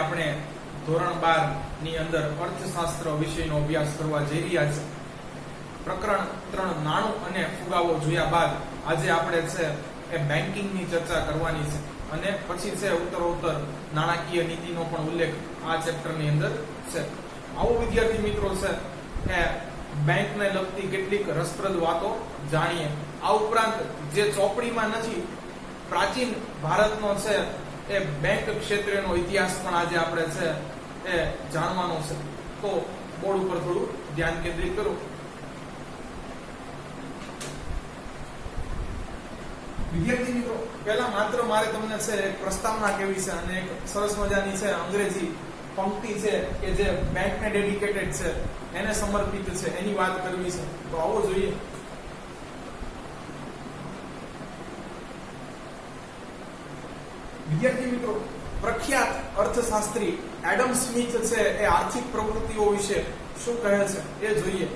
આપણે ધોરણ 12 ની અંદર અર્થશાસ્ત્ર વિષયનો અભ્યાસ કરવા જઈ રહ્યા છીએ. પ્રકરણ 3 નાણું અને ફુગાવો જોયા બાદ આજે આપણે છે એ બેન્કિંગની ચર્ચા કરવાની છે અને પછી છે ઉત્તરોત્તર નાણાકીય નીતિનો પણ ઉલ્લેખ આ ચેપ્ટરની અંદર છે. આવો વિદ્યાર્થી મિત્રો છે એ બેંકને લગતી કેટલીક રસપ્રદ વાતો જાણીએ. આ ઉપરાંત જે ચોપડીમાં નથી, પ્રાચીન ભારતનો છે એ બેંક ક્ષેત્રનો ઇતિહાસ પણ આજે આપણે છે એ જાણવાનો છે. તો બોર્ડ ઉપર થોડું ધ્યાન કેન્દ્રિત કરો. વિદ્યાર્થી મિત્રો, પહેલા માત્ર મારે તમને છે એક પ્રસ્તાવના કેવી છે અને એક સરસ મજાની છે અંગ્રેજી પંક્તિ છે કે જે બેંકને ડેડિકેટેડ છે, એને સમર્પિત છે, એની વાત કરવી છે. તો આવો જોઈએ. વિદ્યાર્થી મિત્રો, પ્રખ્યાત અર્થશાસ્ત્રી એડમ સ્મિથ છે એ આર્થિક પ્રવૃત્તિઓ વિશે શું કહે છે એ જોઈએ.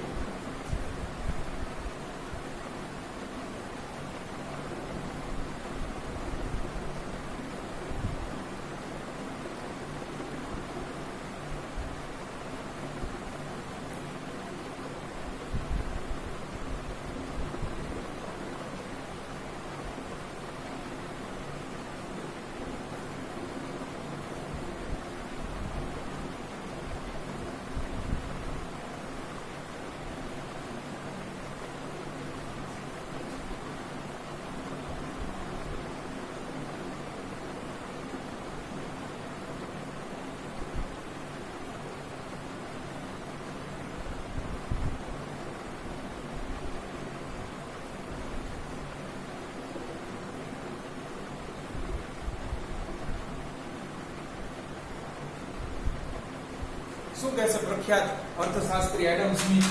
શું કહે છે પ્રખ્યાત અર્થશાસ્ત્રી એડમ સ્મિથ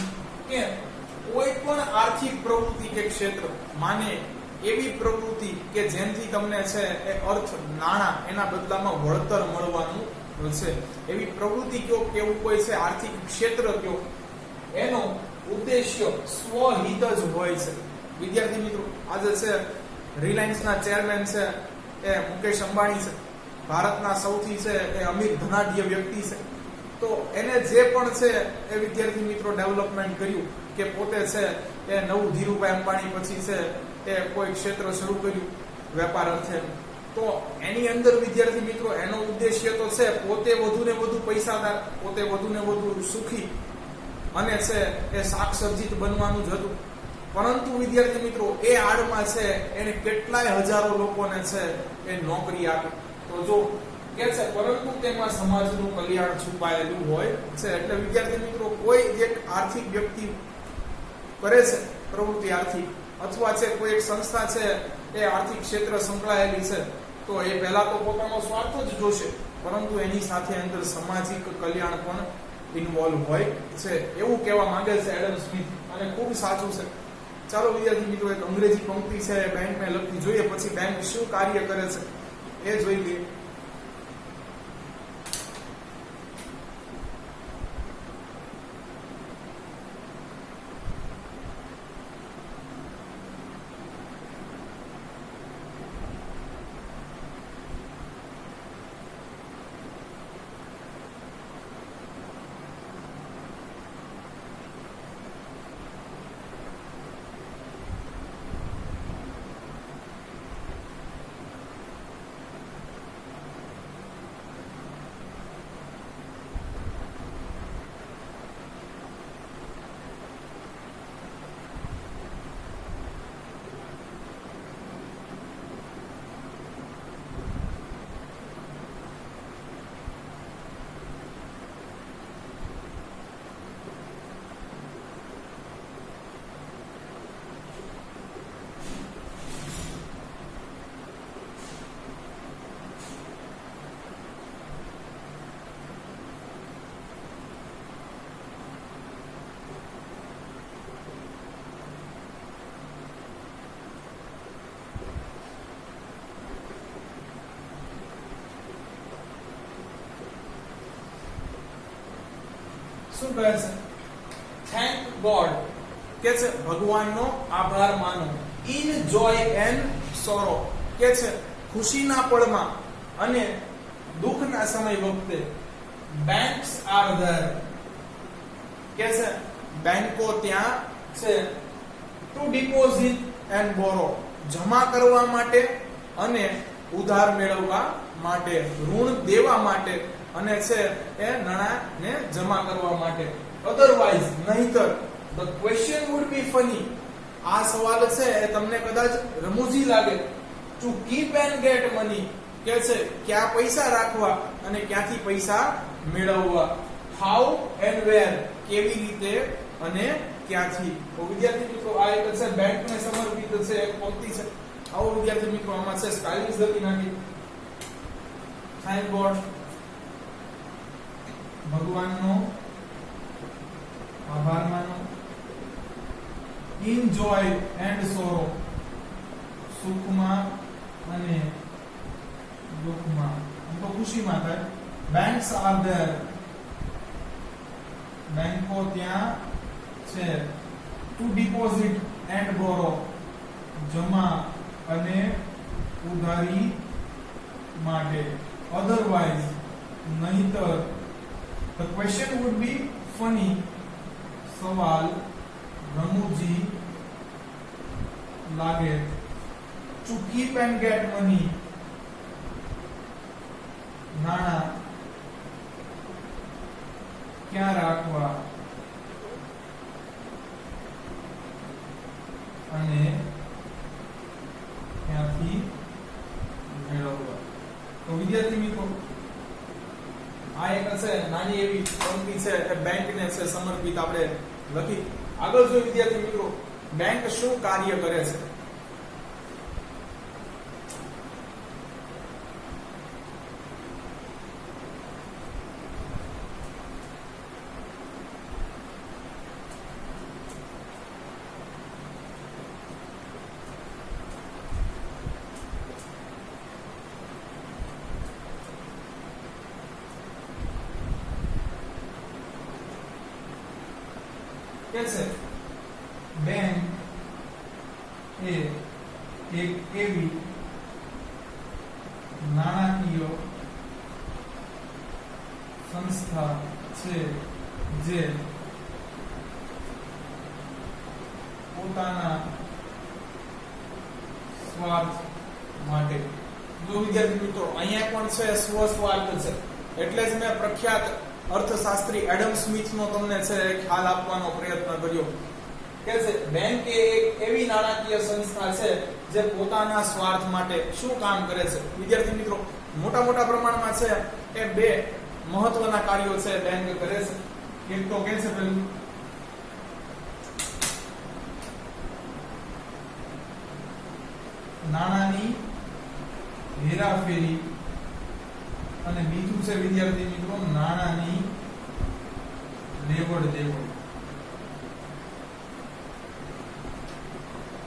કે કોઈ પણ આર્થિક પ્રવૃત્તિ કે ક્ષેત્ર માને એવી પ્રવૃત્તિ કે જેનાથી તમને છે એ અર્થ, નાણાં, એના બદલામાં વળતર મળવાનું છે, એવી પ્રવૃત્તિ કયો કે એવું કોઈ છે આર્થિક ક્ષેત્ર કયો, એનો ઉદ્દેશ્ય સ્વહિત જ હોય છે. વિદ્યાર્થી મિત્રો, આજે છે રિલાયન્સના ચેરમેન છે એ મુકેશ અંબાણી છે, ભારતના સૌથી છે એ અમીર ધનાઢ્ય વ્યક્તિ છે. તો એને જે પણ છે એ વિદ્યાર્થી મિત્રો ડેવલપમેન્ટ કર્યું કે પોતે છે એ નવું ધીરુભાઈ અંબાણી પછી છે એ કોઈ ક્ષેત્ર શરૂ કર્યું વેપાર અર્થે. તો એની અંદર વિદ્યાર્થી મિત્રો એનો ઉદ્દેશ્ય તો છે પોતે વધુ ને વધુ પૈસાદાર, પોતે વધુ ને વધુ સુખી અને છે એ સાક્ષરજીત બનવાનું જ હતું. પરંતુ વિદ્યાર્થી મિત્રો એ આડમાં છે એને કેટલાય હજારો લોકોને છે એ નોકરી આપી. તો જો કે છે પરંતુ તેમાં સમાજનું કલ્યાણ છુપાયેલું હોય છે. એટલે વિદ્યાર્થી મિત્રો કોઈ એક આર્થિક વ્યક્તિ કરે છે પ્રવૃત્તિ આર્થિક, અથવા છે કોઈ એક સંસ્થા છે એ આર્થિક ક્ષેત્ર સંકળાયેલી છે, તો એ પહેલા તો પોતાનો સ્વાર્થ જ જોશે, પરંતુ એની સાથે અંદર સામાજિક કલ્યાણ પણ ઇન્વોલ્વ હોય છે, એવું કહેવા માંગે છે એડમ સ્મિથ. અને ખૂબ સાચું છે. ચાલો વિદ્યાર્થી મિત્રો એક અંગ્રેજી પંક્તિ છે બેંકને લગતી જોઈએ, પછી બેંક શું કાર્ય કરે છે એ જોઈ લઈએ. શું કહે છે? થેન્ક ગોડ, કે છે ભગવાનનો આભાર માનો. ઇન જોય એન્ડ સોરો, કે છે ખુશીના પળમાં અને દુઃખના સમય વખતે બેંક્સ આર ધેર કે છે બેંકો ત્યાં છે ટુ ડિપોઝિટ એન્ડ બોરો જમા કરવા માટે અને ઉધાર મેળવવા માટે ઋણ દેવા માટે અને છે એ નાણાંને જમા કરવા માટે અધરવાઇઝ નહીતર the question would be funny આ સવાલ છે એ તમને કદાચ રમૂજી લાગે to keep and gate money કે છે ક્યાં પૈસા રાખવા અને ક્યાંથી પૈસા મેળવવા હાઉ એન્ડ વેર કેવી રીતે અને ક્યાંથી તો વિદ્યાર્થી મિત્રો આ એક છે બેંકને સમર્પિત છે એક પંક્તિ છે આવો વિદ્યાર્થી મિત્રો આમાં છે સ્ટાઇલિશ લખી નાખી સાઇનબોર્ડ ભગવાનનો આભાર માનો ઇન જોય એન્ડ સોરો સુખમાં અને દુઃખમાં તો ખુશીમાં થાય બેંક્સ આર ધેર બેંકો ત્યાં છે ટુ ડિપોઝિટ એન્ડ બોરો જમા અને ઉધારી માટે અધરવાઇઝ નહીતર the question would be funny સવાલ રમૂજી લાગે to keep and gate money નાણાં ક્યાં રાખવા અને ક્યાંથી મેળવવા તો વિદ્યાર્થી મિત્રો આ એક છે નાની એવી પંક્તિ છે એ બેંકને છે સમર્પિત આપણે લખી આગળ જો વિદ્યાર્થી મિત્રો બેંક શું કાર્ય કરે છે કે છે બેંક એ એક એવી નાણાકીય સંસ્થા છે જે પોતાના સ્વાર્થ માટે જો વિદ્યાર્થી મિત્રો અહીંયા પણ છે સ્વ સ્વાર્થ છે એટલે જ મેં પ્રખ્યાત અર્થશાસ્ત્રી એડમ સ્મિથનો તમને છે ખ્યાલ આપવાનો પ્રયત્ન કર્યો કે છે બેંક એ એક એવી નાણાકીય સંસ્થા છે જે પોતાના સ્વાર્થ માટે શું કામ કરે છે વિદ્યાર્થી મિત્રો મોટા પ્રમાણમાં છે એ બે મહત્વના કાર્યો છે બેંક કરે છે એક તો કે છે પેલું નાણાંની હેરાફેરી અને બીજું છે વિદ્યાર્થી મિત્રો નાણાંની લેવડ દેવડ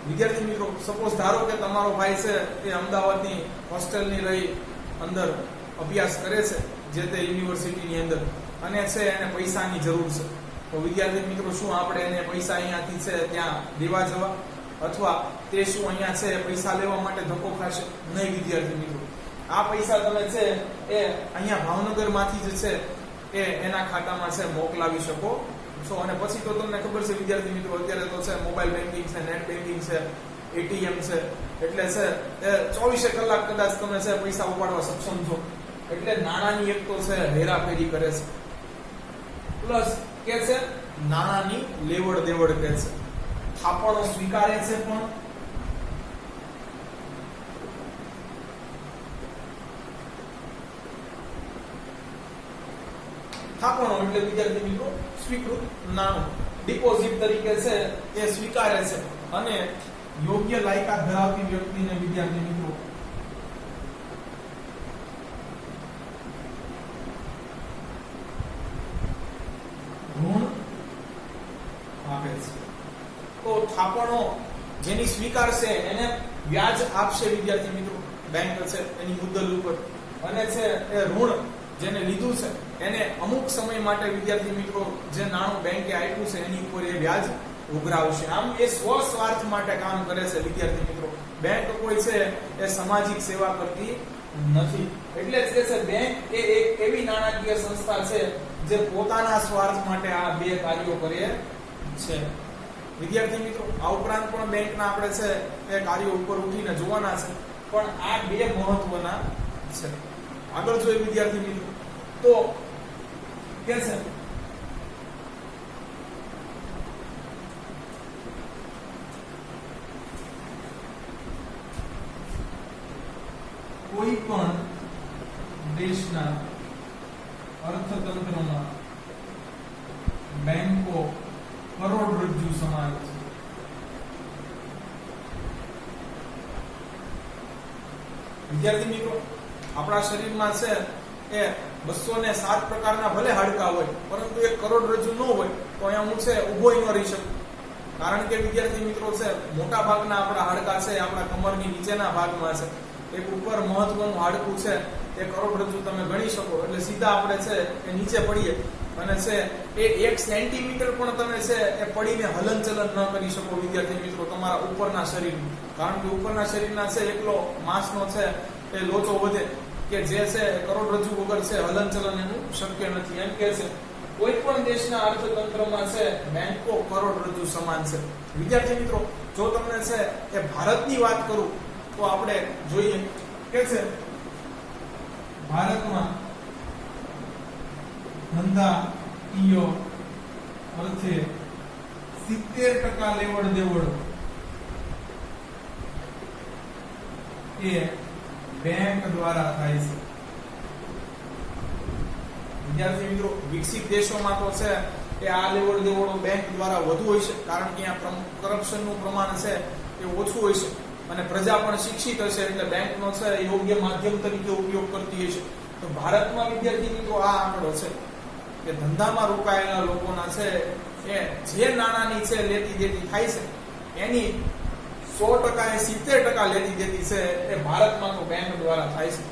વિદ્યાર્થી મિત્રો સપોઝ ધારો કે તમારો ભાઈ છે એ અમદાવાદની હોસ્ટેલની રહી અંદર અભ્યાસ કરે છે જે તે યુનિવર્સિટીની અંદર અને છે એને પૈસાની જરૂર છે તો વિદ્યાર્થી મિત્રો શું આપણે એને પૈસા અહીંયાથી છે ત્યાં દેવા જવા અથવા તે શું અહીંયા છે પૈસા લેવા માટે ધક્કો ખાશે નહીં વિદ્યાર્થી મિત્રો આ પૈસા તમે છે એ અહીંયા ભાવનગર માંથી જ છે એ એના ખાતામાં છે મોકલાવી શકો છો અને પછી તો તમને ખબર છે વિદ્યાર્થી મિત્રો અત્યારે તો છે મોબાઈલ બેન્કિંગ છે નેટ બેન્કિંગ છે એટીએમ છે એટલે છે એ 24 કલાક કદાચ તમે છે પૈસા ઉપાડવા સક્ષમ છો એટલે નાણાંની એક તો છે હેરાફેરી કરે છે પ્લસ કે છે નાણાંની લેવડ દેવડ કે છે થાપણો સ્વીકારે છે પણ થાપણો એટલે વિદ્યાર્થી મિત્રો સ્વીકૃત નાણું ડિપોઝિટ તરીકે છે એ સ્વીકારે છે અને યોગ્ય લાયકાત ધરાવતી વ્યક્તિને વિદ્યાર્થી મિત્રો ઋણ આપે છે તો થાપણો જેની સ્વીકારશે એને વ્યાજ આપશે વિદ્યાર્થી મિત્રો બેંક છે એની મુદ્દલ ઉપર અને છે એ ઋણ જેને લીધું છે એને અમુક સમય માટે વિદ્યાર્થી મિત્રો જે નાણું બેંકે આપ્યું છે એની ઉપર એ વ્યાજ ઉઘરાવશે આમ એ સ્વ સ્વાર્થ માટે કામ કરે છે વિદ્યાર્થી મિત્રો બેંક કોઈ છે એ સામાજિક સેવા કરતી નથી. એટલે જ કે છે બેંક એ એક એવી નાણાકીય સંસ્થા છે જે પોતાના સ્વાર્થ માટે આ બે કાર્યો કરે છે. વિદ્યાર્થી મિત્રો, આ ઉપરાંત પણ બેંકના આપણે છે એ કાર્યો ઉપર ઉઠીને જોવાના છે, પણ આ બે મહત્વના છે. આગળ જોઈએ વિદ્યાર્થી મિત્રો, તો કે છે કોઈ પણ દેશના અર્થતંત્રમાં બેંકો કરોડરજ્જુ સમાન છે. વિદ્યાર્થી મિત્રો, આપણા શરીરમાં છે એ 207 પ્રકારના ભલે હાડકા હોય, પરંતુ એક કરોડરજ્જુ ન હોય તો અહીંયા હું છે ઊભો ન રહી શકું. કારણ કે વિદ્યાર્થી મિત્રો છે મોટા ભાગના આપણા હાડકા છે આપણા કમરની નીચેના ભાગમાં છે. એક ઉપર મહત્વનું હાડકું છે એ કરોડરજ્જુ તમે ગણી શકો. એટલે સીધા આપણે છે એ નીચે પડીએ અને છે એ 1 સેન્ટીમીટર પણ તમે છે એ પડીને હલનચલન ન કરી શકો વિદ્યાર્થી મિત્રો તમારા ઉપરના શરીરનું. કારણ કે ઉપરના શરીરના છે એકલો માંસનો છે એ લોચો વધે કે જે છે કરોડરજ્જુ વગર છે હલનચલન એનું શક્ય નથી. એમ કે છે કોઈ પણ દેશના અર્થતંત્રમાં છે બેંકો કરોડરજ્જુ સમાન છે. વિદ્યાર્થી મિત્રો, જો તમને છે એ ભારતની વાત કરું તો આપણે જોઈએ કે છે ભારતમાં ધંધાકીય અર્થે 70% લેવડ દેવડ એ બેંક દ્વારા થાય છે. વિદ્યાર્થી મિત્રો, વિકસિત દેશોમાં તો છે એ આ લેવડ દેવડો બેંક દ્વારા વધુ હોય છે, કારણ કે અહીંયા કરપ્શનનું પ્રમાણ છે એ ઓછું હોય છે અને પ્રજા પણ શિક્ષિત હશે, એટલે બેંકનો છે યોગ્ય માધ્યમ તરીકે ઉપયોગ કરતી હશે. તો ભારતમાં વિદ્યાર્થી મિત્રો આ આંકડો છે કે ધંધામાં રોકાયેલા લોકોના છે એ જે નાણાંની છે લેતી દેતી થાય છે એની 100% એ 70% લેતી દેતી છે એ ભારતમાં તો બેંક દ્વારા થાય છે.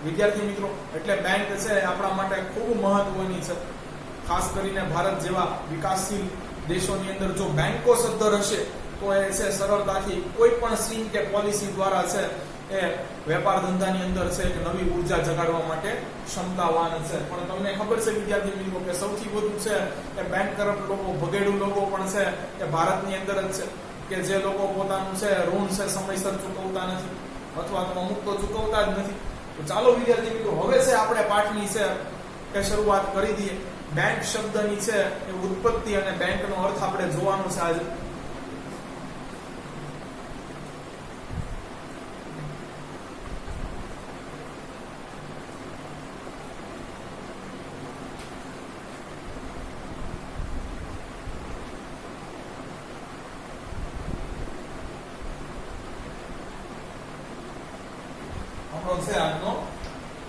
વિદ્યાર્થી મિત્રો, એટલે બેંક છે આપણા માટે ખૂબ મહત્વની છે. ખાસ કરીને ભારત જેવા વિકાસશીલ દેશોની અંદર જો બેંકો સદ્ધર હશે તો એ છે સરળતાથી કોઈ પણ સ્કીમ કે પોલિસી દ્વારા છે એ વેપાર ધંધાની અંદર છે કે નવી ઉર્જા જગાડવા માટે ક્ષમતાવાન છે. પણ તમને ખબર છે વિદ્યાર્થી મિત્રો કે સૌથી વધુ છે એ બેંક કરપ્ટ લોકો, ભગેડુ લોકો પણ છે એ ભારતની અંદર જ છે કે જે લોકો પોતાનું છે ઋણ છે સમયસર ચૂકવતા નથી અથવા તો અમુક તો ચૂકવતા જ નથી. તો ચાલો વિદ્યાર્થી મિત્રો, હવે છે આપણે પાઠની છે એ શરૂઆત કરી દઈએ. બેંક શબ્દની છે એ ઉત્પત્તિ અને બેંકનો અર્થ આપણે જોવાનો છે આજે. છે આજનો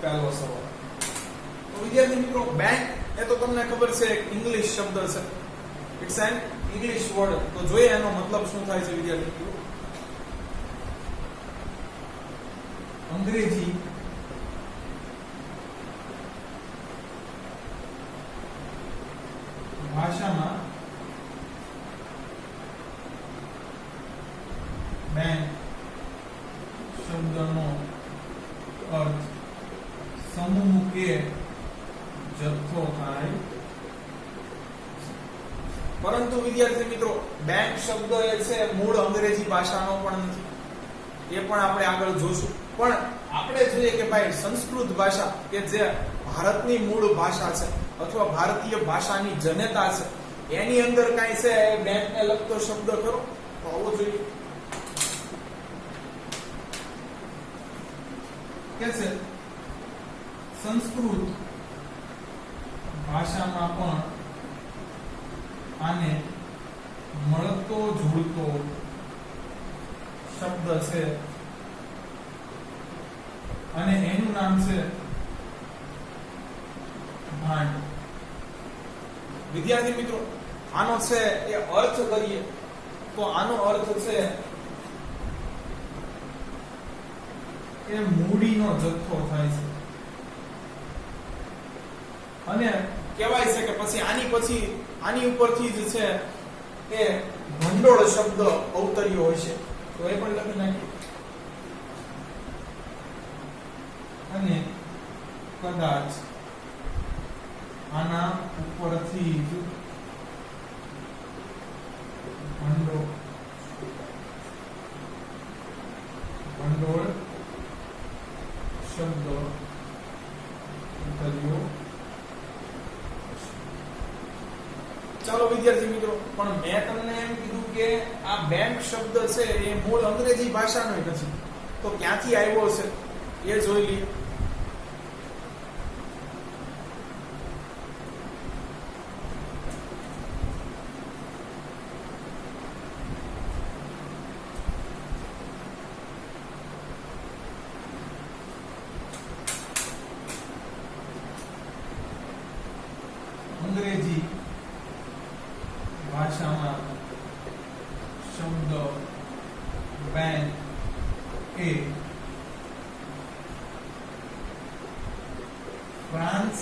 પહેલો સવાલ. તો વિદ્યાર્થી મિત્રો, બેંક એ તો તમને ખબર છે એક ઇંગ્લિશ શબ્દ છે. It's an English word. તો જોઈએ એનો મતલબ શું થાય છે વિદ્યાર્થી મિત્રો. અંગ્રેજી ભાષામાં બેંક શબ્દનો અર્થ સમૂહ કે જથ્થો થાય. પરંતુ વિદ્યાર્થી મિત્રો, બેંક શબ્દ એ છે મૂળ અંગ્રેજી ભાષાનો પણ નથી. એ પણ આપણે આગળ જોશું. પણ આપણે જોઈએ કે ભાઈ સંસ્કૃત ભાષા કે જે ભારતની મૂળ ભાષા છે અથવા ભારતીય ભાષાની જનતા છે એની અંદર કાંઈ છે બેંકને લગતો શબ્દ ખરો તો આવો જોઈએ કે છે સંસ્કૃત ભાષામાં પણ આને મળતો જોડતો શબ્દ છે અને એનું નામ છે ભાંડ. વિદ્યાર્થી મિત્રો, આનો છે એ અર્થ કરીએ તો આનો અર્થ છે એ મૂડીનો જથ્થો થાય છે અને કહેવાય છે કે પછી આની ઉપરથી જ છે એ ભંડોળ શબ્દ અવતર્યો હોય છે. તો એ પણ લખી નાખીએ. કદાચ આના ઉપરથી જ ભંડોળ શબ્દ ઉતર્યો. ચાલો વિદ્યાર્થી મિત્રો, પણ મેં તમને એમ કીધું કે આ બેંક શબ્દ છે એ મૂળ અંગ્રેજી ભાષાનો નથી, તો ક્યાંથી આવ્યો છે એ જોઈ લઈએ. અંગ્રેજી ભાષામાં શબ્દ બેંક એ ફ્રાન્સ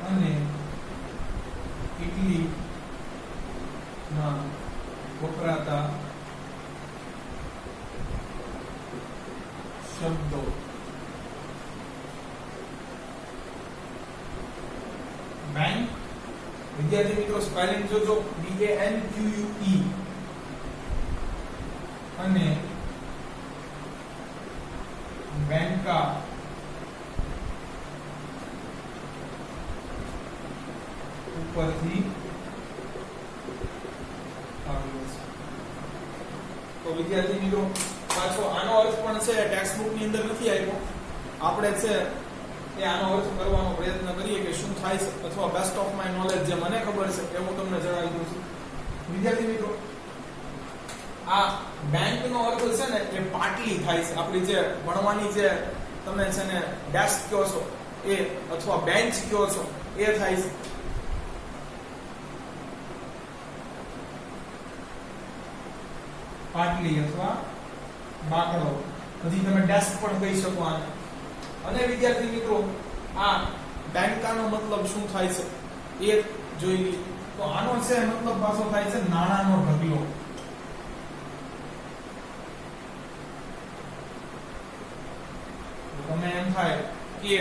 અને ઇટલીમાં વપરાતા શબ્દો. બેંક વિદ્યાર્થી મિત્રો સ્પેલિંગ જોજો, BANQUE અને બેંકા ઉપરથી આવ્યો છે. તો વિદ્યાર્થી મિત્રો પાછો આનો અર્થ પણ છે ટેક્સ્ટ બુક ની અંદર નથી આવ્યો, આપણે છે એ આનો અર્થ કરવાનો પ્રયત્ન કરીએ કે શું થાય છે, અથવા બેસ્ટ ઓફ માય નોલેજ જે મને ખબર છે એ હું તમને જણાવી દઉં છું. વિદ્યાર્થી મિત્રો આ બેંક નો અર્થ છે ને એ પાટલી થાય છે. આપણી જે ભણવાની જે તમે છે ને ડેસ્ક કહો છો એ, અથવા બેન્ચ કહો છો એ થાય છે. પાટલી અથવા બાકડો, હજી તમે ડેસ્ક પણ કહી શકો આને. અને વિદ્યાર્થી મિત્રો આ બેંકાનો મતલબ શું થાય છે એ જોઈ લઈએ. તો આનો છે મતલબ પાછો થાય છે નાણાંનો ઢગલો. તમે એમ થાય કે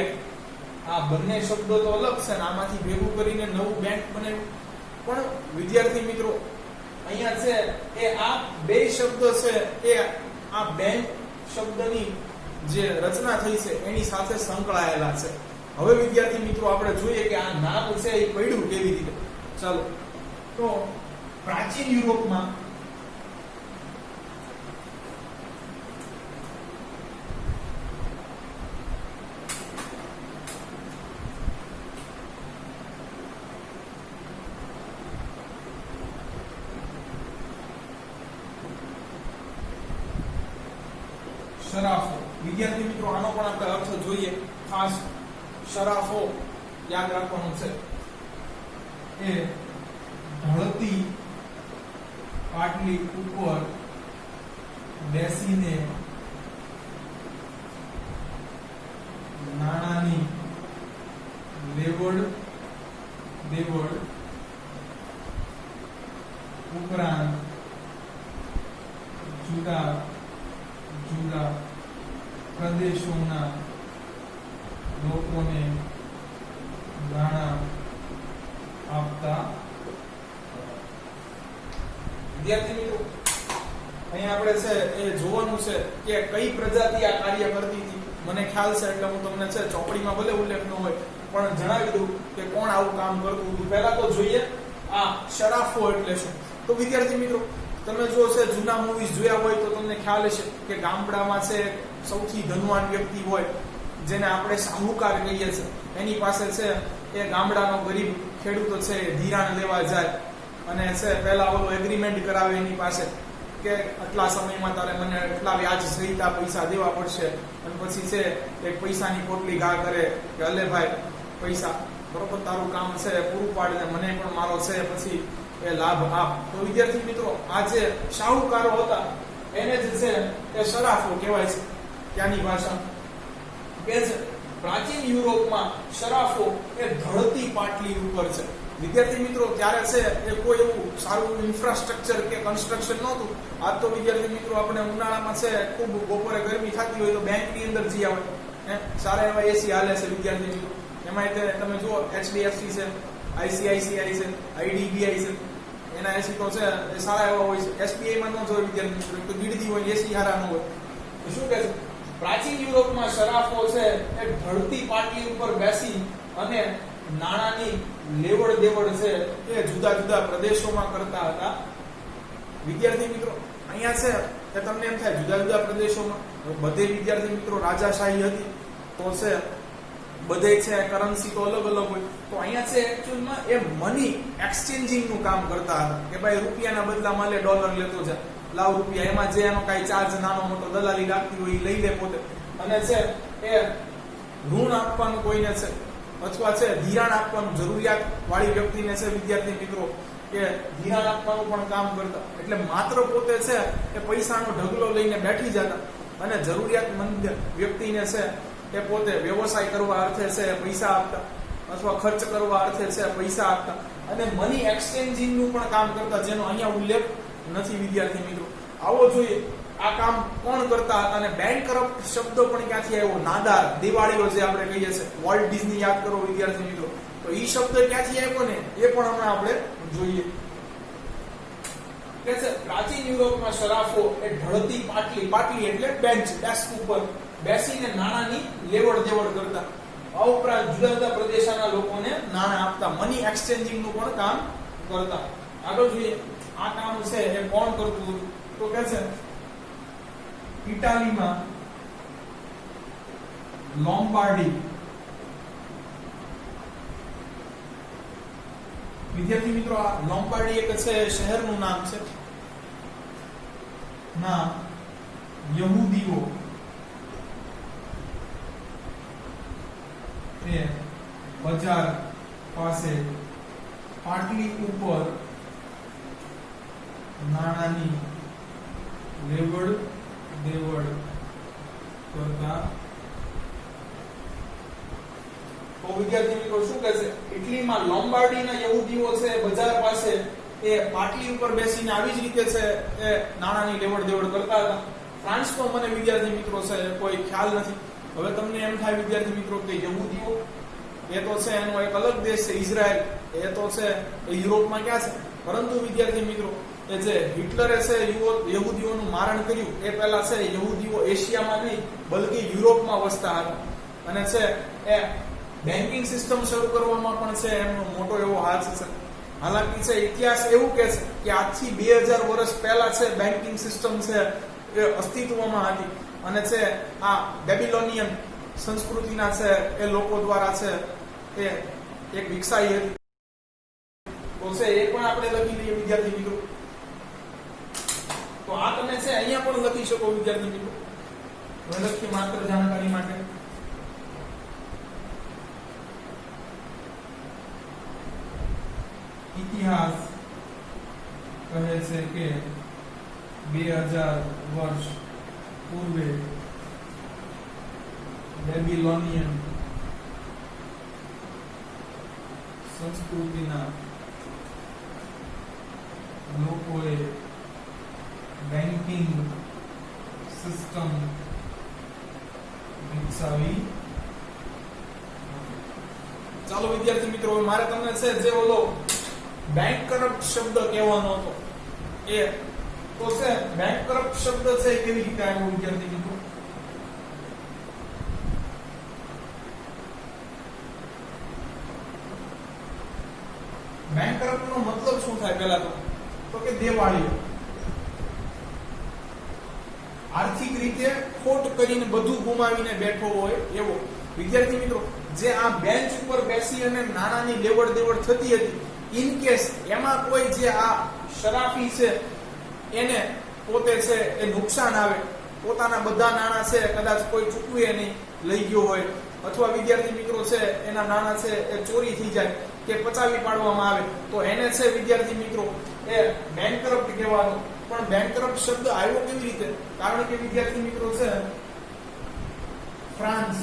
આ બંને શબ્દો તો અલગ છે ને આમાંથી ભેગું કરીને નવું બેંક બનાવ્યું, પણ વિદ્યાર્થી મિત્રો અહીંયા છે એ આ બે શબ્દ છે એ આ બેંક શબ્દની જે રચના થઈ છે એની સાથે સંકળાયેલા છે. હવે વિદ્યાર્થી મિત્રો આપણે જોઈએ કે આ નામ છે એ પડ્યું કેવી રીતે. ચાલો, તો પ્રાચીન યુરોપમાં શરાફો. વિદ્યાર્થી મિત્રો આનો પણ આપણે અર્થ જોઈએ ખાસ. શરાફો યાદ રાખવાનું છે એ ઢળતી પાટલી ઉપર બેસીને નાણાંની લેવડ દેવડ ઉપરાંત જુદા જુદા પ્રદેશોના લોકોને નાણાં આપતા. વિદ્યાર્થી મિત્રો અહીંયા આપણે છે એ જોવાનું છે કે કઈ પ્રજાતિ આ કાર્ય કરતી હતી. મને ખ્યાલ છે એટલે હું તમને છે ચોપડીમાં ભલે ઉલ્લેખ ન હોય પણ જણાવી દઉં કે કોણ આવું કામ કરતું હતું. પહેલા તો જોઈએ આ શરાફો એટલે શું. તો વિદ્યાર્થી મિત્રો તમે જો છે જૂના મૂવીઝ જોયા હોય તો તમને ખ્યાલ હશે કે ગામડામાં છે સૌથી ધનવાન વ્યક્તિ હોય જેને આપણે સાહુકાર કહીએ છીએ, એની પાસે છે એ ગામડાનો ગરીબ ખેડૂતો છે ધિરાણ લેવા જાય અને છે પહેલા ઓલો એગ્રીમેન્ટ કરાવે એની પાસે કે આટલા સમયમાં તારે મને એટલા વ્યાજ સહિત પૈસા દેવા પડશે. અને પછી છે એક પૈસાની પોટલી ઘા કરે કે અલે ભાઈ પૈસા બરોબર તારું કામ છે પૂરું પાડીને મને પણ મારો છે પછી એ લાભ આપ. તો વિદ્યાર્થી મિત્રો આ જે શાહુકારો હતા એને જ છે એ શરાફો કહેવાય છે ત્યાંની ભાષા. કે છે પ્રાચીન યુરોપમાં શરાફો એ ઢળતી પાટલી ઉપર છે. વિદ્યાર્થી મિત્રો ત્યારે છે એ કોઈ એવું સારું ઇન્ફ્રાસ્ટ્રક્ચર કે કન્સ્ટ્રક્શન નહોતું. આજ તો વિદ્યાર્થી મિત્રો આપણે ઉનાળામાં છે ખૂબ બપોરે ગરમી થતી હોય તો બેંકની અંદર જઈ આવે સારા એવા એસી હાલે છે વિદ્યાર્થી મિત્રો. એમાં તમે જુઓ HDFC છે, ICICI છે, IDBI છે, એના એસી તો છે એ સારા એવા હોય છે. SBI માં ન જોઈએ વિદ્યાર્થી મિત્રો, તો ગીડદી હોય એસી હારા ન હોય. તો શું કહે છે, પ્રાચીન યુરોપમાં શરાફો છે એ ઢળતી પાટલી ઉપર બેસી અને નાણાંની લેવડ દેવડ છે એ જુદા જુદા પ્રદેશોમાં કરતા હતા. વિદ્યાર્થી મિત્રો અહીંયા છે કે તમને એમ થાય જુદા જુદા પ્રદેશોમાં બધે વિદ્યાર્થી મિત્રો રાજાશાહી હતી તો છે બધે છે કરન્સી તો અલગ અલગ હોય. તો અહીંયા છે એકચ્યુઅલમાં એ મની એક્સચેન્જિંગ નું કામ કરતા હતા કે ભાઈ રૂપિયાના બદલામાં લે ડોલર લેતો જા, લાવ રૂપિયા, એમાં જે એનો કાંઈ ચાર્જ નાનો મોટો દલાલી લાગતી હોય એ લઈ લે પોતે. અને છે એ ઋણ આપવાનું કોઈને છે અથવા છે ધિરાણ આપવાનું જરૂરિયાત વાળી વ્યક્તિને છે વિદ્યાર્થી મિત્રો કે ધિરાણ આપવાનું પણ કામ કરતા. એટલે માત્ર પોતે છે એ પૈસાનો ઢગલો લઈને બેઠી જતા અને જરૂરિયાતમંદ વ્યક્તિને છે એ પોતે વ્યવસાય કરવા અર્થે છે પૈસા આપતા અથવા ખર્ચ કરવા અર્થે છે પૈસા આપતા અને મની એક્સચેન્જિંગ નું પણ કામ કરતા, જેનો અહીંયા ઉલ્લેખ નથી વિદ્યાર્થી મિત્રો. આવો જોઈએ આ કામ કોણ કરતા હતા. અને બેન્કરપ્ટ શબ્દ પણ ક્યાંથી આવ્યો? નાદાર, દિવાળીઓ જે આપણે કહીએ છીએ, વોલ્ટ ડિઝની યાદ કરો વિદ્યાર્થી મિત્રો. તો ઈ શબ્દ ક્યાંથી આવ્યો ને એ પણ હમણાં આપણે જોઈએ. કે છે પ્રાચીન યુરોપમાં શરાફો એ ઢળતી પાટલી એટલે બેન્ચ, ડેસ્ક ઉપર બેસીને નાણાંની લેવડ દેવડ કરતા. આ ઉપરાંત જુદા જુદા પ્રદેશના લોકોને નાણાં આપતા, મની એક્સચેન્જિંગ નું પણ કામ કરતા. આગળ જોઈએ આ કામ છે એ કોણ કરતું હતું? તો કે છે ઇટાલીમાં લોમ્બાર્ડી, વિદ્યાર્થી મિત્રો આ લોમ્બાર્ડી એક છે શહેરનું નામ છે, ના યહૂદીઓ એ બજાર પાસે પાટલી ઉપર નાણાંની લેવડ દેવડ કરતા. તો વિદ્યાર્થી મિત્રો શું કહે છે, ઇટલીમાં લોમ્બાર્ડીના યહૂદીઓ છે બજાર પાસે એ પાટલી ઉપર બેસીને આવી જ રીતે છે એ નાણાંની લેવડ દેવડ કરતા હતા. ફ્રાન્સનો મને વિદ્યાર્થી મિત્રો છે કોઈ ખ્યાલ નથી. હવે તમને એમ થાય વિદ્યાર્થી મિત્રો કે યહૂદીઓ એ તો છે એનો એક અલગ દેશ છે, ઇઝરાયલ, એ તો છે એ યુરોપમાં ક્યાં છે. પરંતુ વિદ્યાર્થી મિત્રો એ જે હિટલરે છે યહૂદીઓનું મારણ કર્યું એ પહેલા છે યહૂદીઓ એશિયામાં નહીં બલકે યુરોપમાં વસતા હતા. અને છે એ બેન્કિંગ સિસ્ટમ શરૂ કરવામાં પણ છે એમનો મોટો એવો હાથ છે. હાલાકી છે ઇતિહાસ એવું કહે છે કે આજથી 2000 વર્ષ પહેલા છે બેન્કિંગ સિસ્ટમ છે એ અસ્તિત્વમાં હતી અને છે આ બેબિલોનિયન સંસ્કૃતિના છે એ લોકો દ્વારા છે એ એક વિકસાઈ હતી. તો છે એ પણ આપણે લખી લઈએ વિદ્યાર્થી મિત્રો. તો આ તમે છે અહીંયા પણ લખી શકો વિદ્યાર્થી મિત્રો, લખી માત્ર જાણકારી માટે. ઇતિહાસ કહે છે કે 2000 વર્ષ પૂર્વે બેબિલોનિયન સંસ્કૃતિના લોકોએ બેન્કિંગ સિસ્ટમ વિકસાવી. ચાલો વિદ્યાર્થી મિત્રો મારે તમને છે જે ઓલો બેન્કરપ્ટ શબ્દ કહેવાનો હતો એ તો છે બેન્કરપ્ટ શબ્દ છે કેવી રીતે આવ્યો વિદ્યાર્થી મિત્રો? બેન્કરપ્ટ નો મતલબ શું થાય પહેલા તો કે દેવાળીઓ, આર્થિક રીતે ખોટ કરીને બધું ગુમાવીને બેઠો હોય એવો. વિદ્યાર્થી મિત્રો જે આ બેન્ચ ઉપર બેસી અને નાણાંની લેવડ દેવડ થતી હતી, ઇન કેસ એમાં કોઈ જે આ શરાફી છે એને પોતે છે એ નુકસાન આવે, પોતાના બધા નાણાં છે કદાચ કોઈ ચૂકવે નહીં, લઈ ગયો હોય, અથવા વિદ્યાર્થી મિત્રો છે એના નાણાં છે એ ચોરી થઈ જાય કે પચાવી પાડવામાં આવે, તો એને છે વિદ્યાર્થી મિત્રો એ બેન્કરપ્ટ કહેવાનો. પણ બેન્કરપ્ટ શબ્દ આવ્યો કેવી રીતે? કારણ કે વિદ્યાર્થી મિત્રો છે ફ્રાન્સ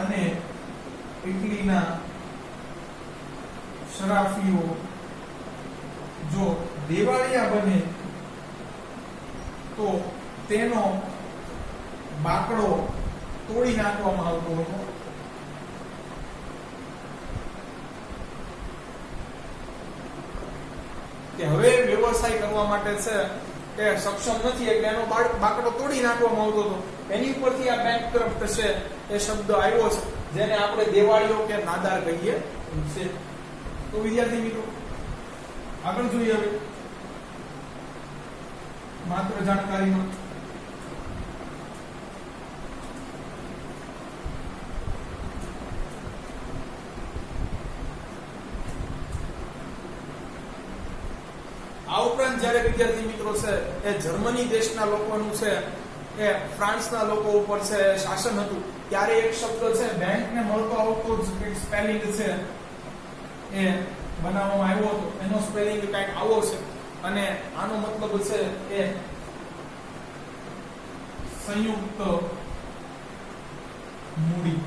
અને ઇટલીના શરાફીઓ જો દેવાળિયા બને તો તેનો બાકડો તોડી નાખવામાં આવતો હતો. કે હવે વ્યવસાય કરવા માટે છે કે સક્ષમ નથી એટલે એનો બાકડો તોડી નાખવામાં આવતો હતો. એની ઉપરથી આ બેંકરપ્ટ છે એ શબ્દ આવ્યો છે, જેને આપણે દેવાળીઓ કે નાદાર કહીએ છે. તો વિદ્યાર્થી મિત્રો આગળ જોઈએ હવે માત્ર જાણકારીમાં. આ ઉપરાંત જ્યારે વિદ્યાર્થી મિત્રો છે એ જર્મની દેશના લોકોનું છે એ ફ્રાન્સના લોકો ઉપર છે શાસન હતું, ત્યારે એક શબ્દ છે બેંકને મળતો આવતો જ એક સ્પેલિંગ છે એ બનાવવામાં આવ્યો હતો. એનો સ્પેલિંગ કંઈક આવો છે અને આનો મતલબ છે એ સંયુક્ત મૂડી.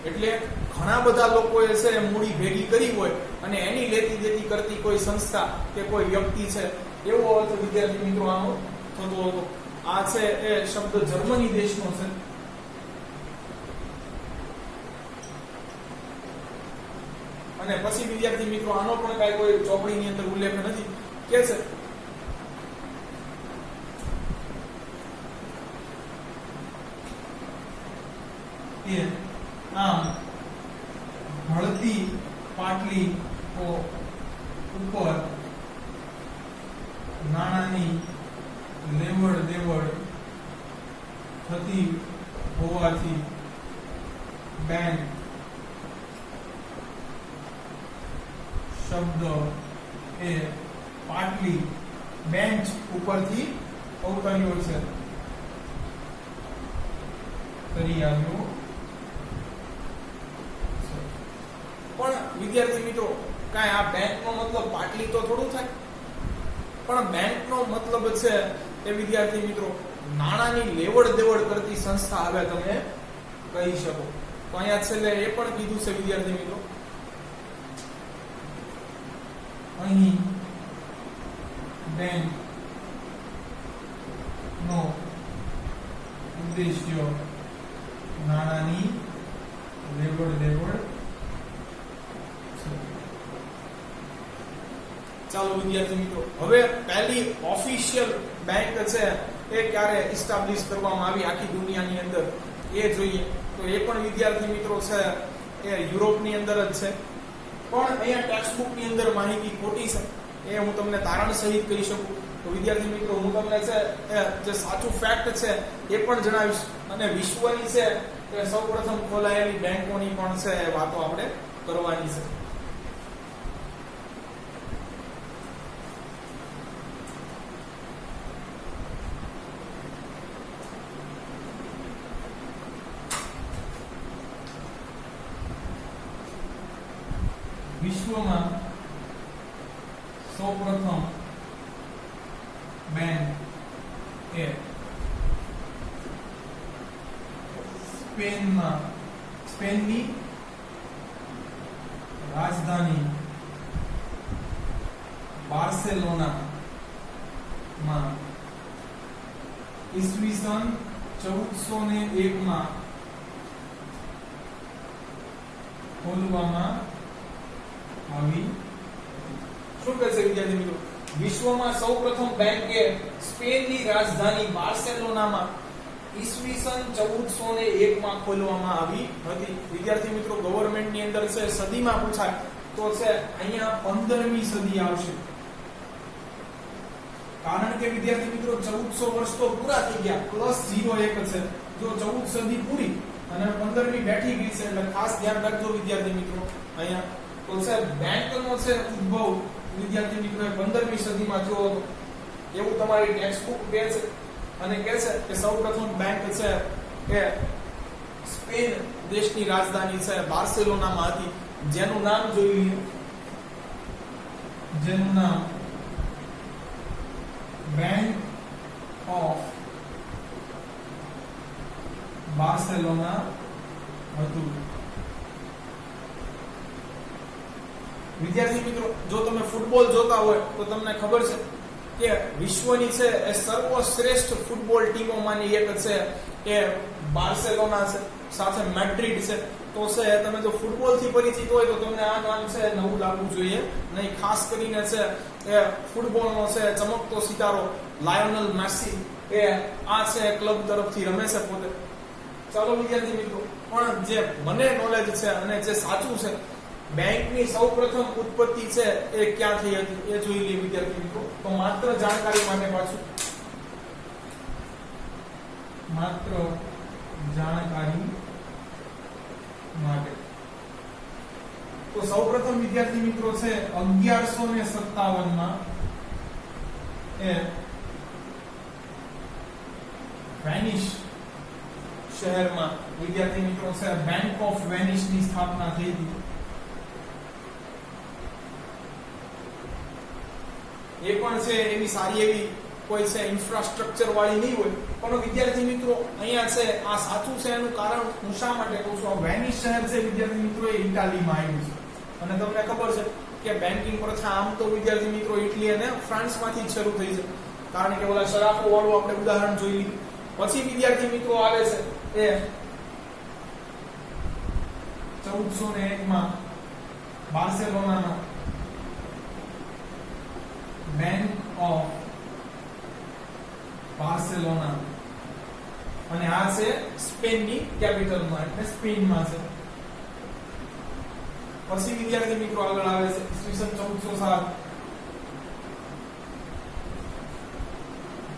એટલે ઘણા બધા લોકોએ છે મૂડી ભેગી કરી હોય અને એની લેતી દેતી કરતી કોઈ સંસ્થા કે કોઈ વ્યક્તિ છે, એવો અર્થ વિદ્યાર્થી મિત્રો આનો થતો હતો. આ છે એ શબ્દ જર્મની દેશનો છે. અને પછી વિદ્યાર્થી મિત્રો આનો પણ કાંઈ કોઈ ચોપડીની અંદર ઉલ્લેખ નથી. કે છે કે આમ હળદી પાટલી ઉપર નાણાંની લેવડ દેવડ થતી હોવાથી બેંક શબ્દ એ પાટલી બેન્ચ ઉપરથી અવતર્યો છે, કરી આવ્યો. પણ વિદ્યાર્થી મિત્રો કાંઈ આ બેંકનો મતલબ પાટલી તો થોડું થાય, પણ બેંકનો મતલબ છે એ વિદ્યાર્થી મિત્રો નાણાંની લેવડ દેવડ કરતી સંસ્થા હવે તમે કહી શકો. તો અહીંયા છેલ્લે એ પણ કીધું છે વિદ્યાર્થી મિત્રો, અહીં બેંક નો ઉદ્દેશ્ય નાણાંની લેવડ દેવડ. ચાલો વિદ્યાર્થી મિત્રો હવે પહેલી ઓફિશિયલ બેંક છે એ ક્યારે એસ્ટાબ્લિશ કરવામાં આવી આખી દુનિયાની અંદર એ જોઈએ. તો એ પણ વિદ્યાર્થી મિત્રો છે એ યુરોપની અંદર જ છે. પણ અહીંયા ટેક્સ્ટ બુક ની અંદર માહિતી ખોટી છે, એ હું તમને તારણ સહિત કહી શકું. તો વિદ્યાર્થી મિત્રો હું તમને છે જે સાચું ફેક્ટ છે એ પણ જણાવીશ, અને વિશ્વની છે કે સૌપ્રથમ ખોલાયેલી બેંકોની પણ છે એ વાતો આપણે કરવાની છે. વિશ્વમાં સૌપ્રથમ બેંક એ સ્પેનની રાજધાની બાર્સેલોનામાં ઈસવીસન 1401 માં ખોલવામાં આવી. શું કહે છે વિદ્યાર્થી મિત્રો? વિશ્વમાં સૌપ્રથમ બેંક એ સ્પેનની રાજધાની બાર્સેલોનામાં ઈસવીસન 1401 માં ખોલવામાં આવી હતી. વિદ્યાર્થી મિત્રો ગવર્નમેન્ટની અંદર છે સદીમાં પૂછાય તો છે અહીંયા 15મી સદી આવશે, કારણ કે વિદ્યાર્થી મિત્રો 1400 વર્ષ તો પૂરા થઈ ગયા, +01 છે. જો 14 સદી પૂરી અને 15મી બેઠી ગઈ છે એટલે ખાસ ધ્યાન રાખજો વિદ્યાર્થી મિત્રો. અહીંયા તો છે બેંકનો છે ઉદ્ભવ વિદ્યાર્થી મિત્રો 15મી સદીમાં થયો હતો એવું તમારી ટેક્સ્ટ બુક કહે છે. અને કહે છે કે સૌપ્રથમ બેંક છે કે સ્પેન દેશની રાજધાની છે બાર્સેલોનામાં હતી, જેનું નામ જોઈ લઈએ, જેનું નામ બેંક ઓફ બાર્સેલોના હતું. વિદ્યાર્થી મિત્રો જો તમે ફૂટબોલ જોતા હોય તો તમને ખબર છે કે વિશ્વની છે એ સર્વશ્રેષ્ઠ ફૂટબોલ ટીમોમાંની એક છે એ બાર્સેલોના છે, સાથે મેડ્રિડ છે. તો છે તમે જો ફૂટબોલ થી પરિચિત હોય તો તમને આ નામ છે નવું લાગવું જોઈએ નહીં. ખાસ કરીને છે એ ફૂટબોલનો છે ચમકતો સિતારો લાયોનલ મેસી એ આ છે ક્લબ તરફથી રમે છે પોતે. ચાલો વિદ્યાર્થી મિત્રો, પણ જે મને નોલેજ છે અને જે સાચું છે, બેંકની સૌપ્રથમ ઉત્પત્તિ છે એ ક્યાં થઈ હતી એ જોઈ લઈએ વિદ્યાર્થી મિત્રો. તો માત્ર જાણકારી માટે પાછું માત્ર જાણકારી માટે તો સૌપ્રથમ વિદ્યાર્થી મિત્રો છે 1157 માં એ વેનિસ શહેરમાં વિદ્યાર્થી મિત્રો છે બેંક ઓફ વેનિસ ની સ્થાપના થઈ હતી. એ પણ છે એવી સારી એવી કોઈ છે ઇન્ફ્રાસ્ટ્રક્ચર વાળી નહીં હોય, પણ વિદ્યાર્થી મિત્રો અહીંયા છે આ સાચું છે. એનું કારણ હું શા માટે કહું છું, આ વેનિસ શહેર છે વિદ્યાર્થી મિત્રો એ ઇટાલીમાં આવ્યું છે. અને તમને ખબર છે કે બેન્કિંગ પ્રથા આમ તો વિદ્યાર્થી મિત્રો ઇટલી અને ફ્રાન્સમાંથી જ શરૂ થઈ છે, કારણ કે ઓલા શરાફો વાળું આપણે ઉદાહરણ જોઈ લીધું. પછી વિદ્યાર્થી મિત્રો આવે છે એ 1401 માં બાર્સેલોનાના બેંક ઓફ બાર્સેલોના, અને આ છે સ્પેનની કેપિટલમાં એટલે સ્પેનમાં છે. પછી વિદ્યાર્થી મિત્રો આગળ આવે છે ઈસવીસન 1407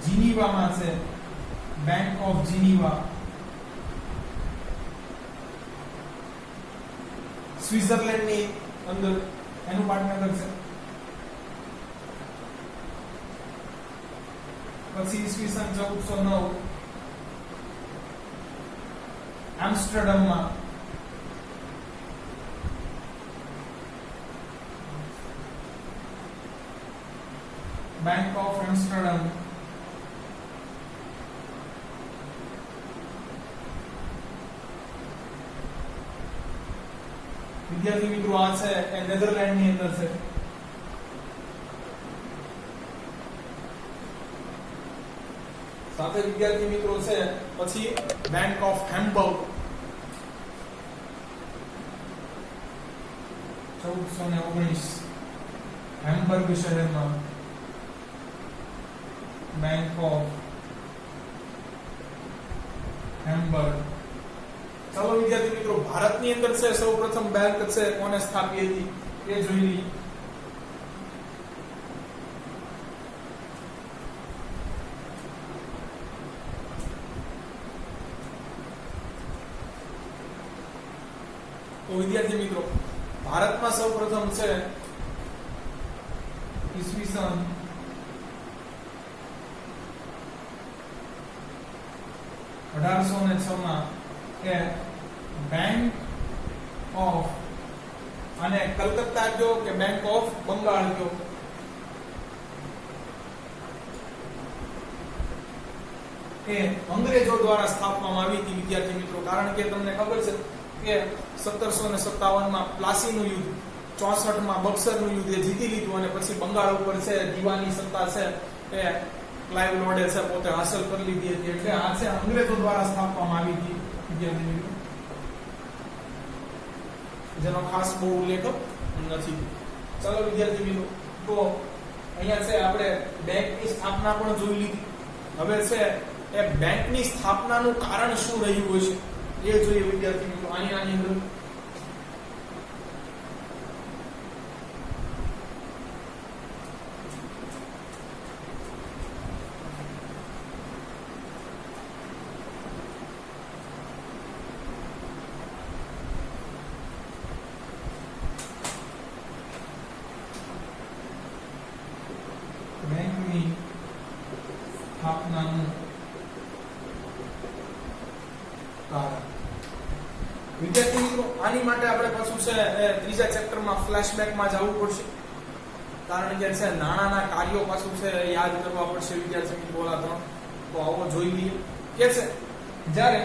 જીનીવામાં છે બેંક ઓફ જીનીવા, સ્વિટ્ઝરલેન્ડની અંદર એનું પાટનગર છે. પછી ઈસવીસન 1409 આમ્સ્ટરડમમાં બેંક ઓફ આમ્સ્ટરડમ. વિદ્યાર્થી મિત્રો આ છે એ નેધરલેન્ડ ની અંદર છે. સાથે વિદ્યાર્થી મિત્રો છે પછી બેંક ઓફ હેમ્બર્ગ 1419 હેમ્બર્ગ શહેરમાં બેંક ઓફ હેમ્બર્ગ. ચાલો વિદ્યાર્થી મિત્રો, ભારતની અંદર છે સૌપ્રથમ બેંક છે કોને સ્થાપી હતી એ જોઈ લઈએ. તો વિદ્યાર્થી મિત્રો, ભારતમાં સૌપ્રથમ છે ઈસવીસન 1806 માં કે બેંક ઓફ, અને કલકત્તા જો કે બેંક ઓફ બંગાળ જો, એ અંગ્રેજો દ્વારા સ્થાપવામાં આવી હતી વિદ્યાર્થી મિત્રો. કારણ કે તમને ખબર છે કે 1757 માં પ્લાસીનું યુદ્ધ, 64 માં બક્સરનું યુદ્ધ એ જીતી લીધું, અને પછી બંગાળ ઉપર છે દીવાની સત્તા છે એ ક્લાઇવ લોર્ડે છે પોતે હાંસલ કરી લીધી હતી. એટલે આ છે અંગ્રેજો દ્વારા સ્થાપવામાં આવી હતી વિદ્યાર્થી મિત્રો, જેનો ખાસ બહુ ઉલ્લેખ નથી. ચાલો વિદ્યાર્થી મિત્રો, તો અહીંયા છે આપણે બેંકની સ્થાપના પણ જોઈ લીધી. હવે છે એ બેંકની સ્થાપનાનું કારણ શું રહ્યું હશે એ જોઈએ વિદ્યાર્થી મિત્રો. આની અંદર બેંકની સ્થાપનાનું કારણ. વિદ્યાર્થી મિત્રો, આની માટે આપણે પાછું છે એ ત્રીજા ચેપ્ટરમાં ફ્લેશબેકમાં જવું પડશે, કારણ કે છે નાણાના કાર્યો પાછું છે યાદ કરવા પડશે વિદ્યાર્થી મિત્રો ઓલા ત્રણ. તો આવો જોઈ લઈએ કે છે જ્યારે